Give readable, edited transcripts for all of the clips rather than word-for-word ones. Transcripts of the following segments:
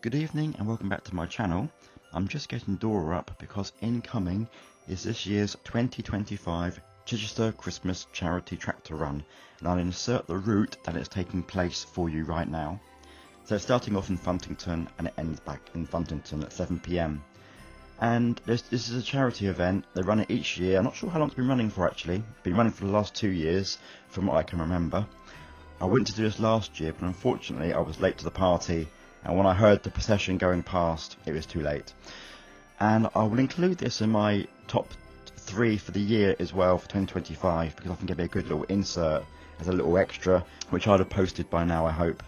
Good evening and welcome back to my channel. I'm just getting Dora up because incoming is this year's 2025 Chichester Christmas Charity Tractor Run, and I'll insert the route that it's taking place for you right now. So it's starting off in Funtington and it ends back in Funtington at 7 PM. And this is a charity event. They run it each year. I'm not sure how long it's been running for actually. It's been running for the last 2 years from what I can remember. I went to do this last year, but unfortunately I was late to the party. And when I heard the procession going past, it was too late. And I will include this in my top 3 for the year as well for 2025, because I think it'd be a good little insert as a little extra, which I'd have posted by now, I hope.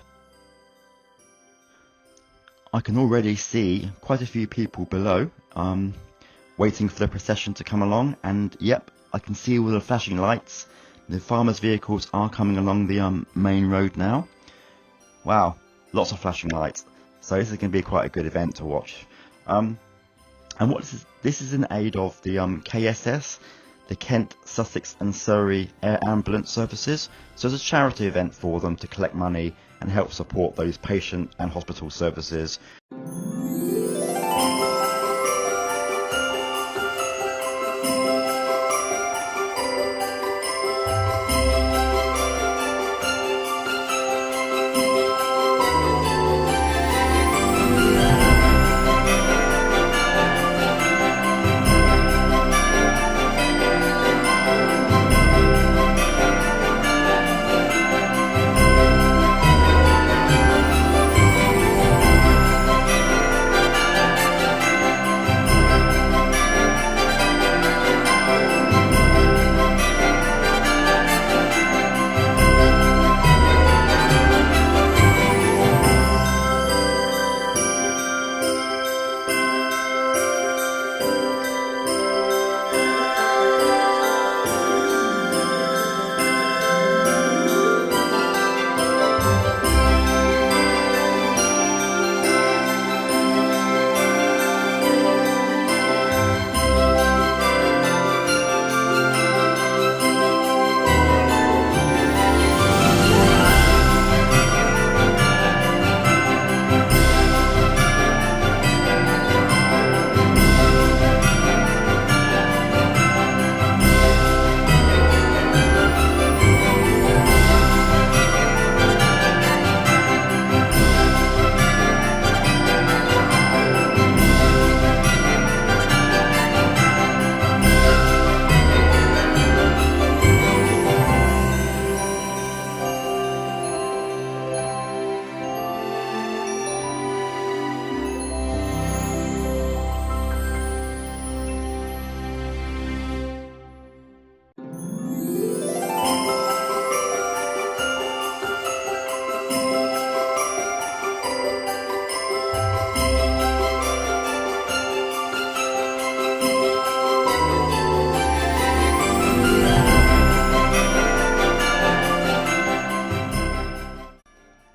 I can already see quite a few people below, waiting for the procession to come along, and yep, I can see all the flashing lights. The farmers' vehicles are coming along the main road now. Wow. Lots of flashing lights, so this is going to be quite a good event to watch. And what this is in aid of the KSS, the Kent, Sussex and Surrey Air Ambulance Services. So it's a charity event for them to collect money and help support those patient and hospital services.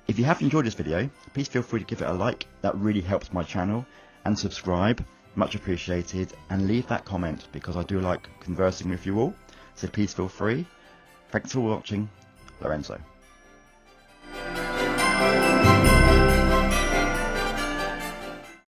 If you have enjoyed this video, please feel free to give it a like, that really helps my channel, and subscribe, much appreciated, and leave that comment because I do like conversing with you all, so please feel free. Thanks for watching, Lorenzo.